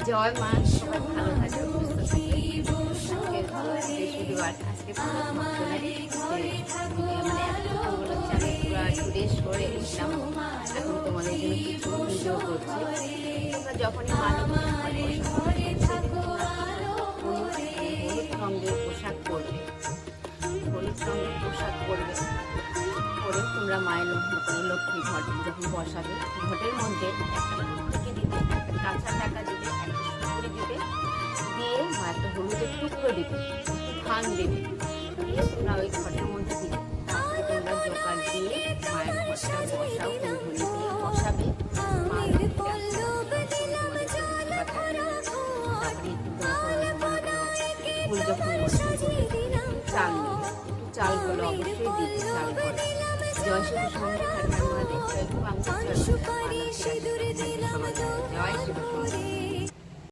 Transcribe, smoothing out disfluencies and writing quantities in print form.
জয় মা, সবাই ভালো থাকে, সুস্থ থাকে। বৃহস্পতিবার আজকে পুরো ভক্তনারী মানে এতক্ষণ বলেছে আমি পুরো একটু রেস্ট করে এসলাম। এখন তোমাদের জন্য কিছু ভিডিও করছি। তোমরা যখনই হলুদ রঙের পোশাক পরবে, হলুদ রঙের পোশাক পরবে, পরে তোমরা মায়ের লক্ষ্মী ঘট যখন বসাবে, ঘটের মধ্যে একটা ফুটকি দিবে, একটা কাঁচা টাকা দিবে, একটা সুপুরি দিবে, দিয়ে মা একটা হলুদের টুকরো দিবে, ধান দেবে, দিয়ে তোমরা ওই ঘটের মধ্যে দিবে। তারপরে তোমরা জোকার দিয়ে মায়ের ঘরটা বসাও, ফুলঝুরি দিয়ে বসাবে। ফুল যখন চাল নেবে, চাল বলো অবশ্যই দিবে, চাল বলো। জয় শিব সঙ্গে থাকবে আমাদের জয় শিব, জয় শিব।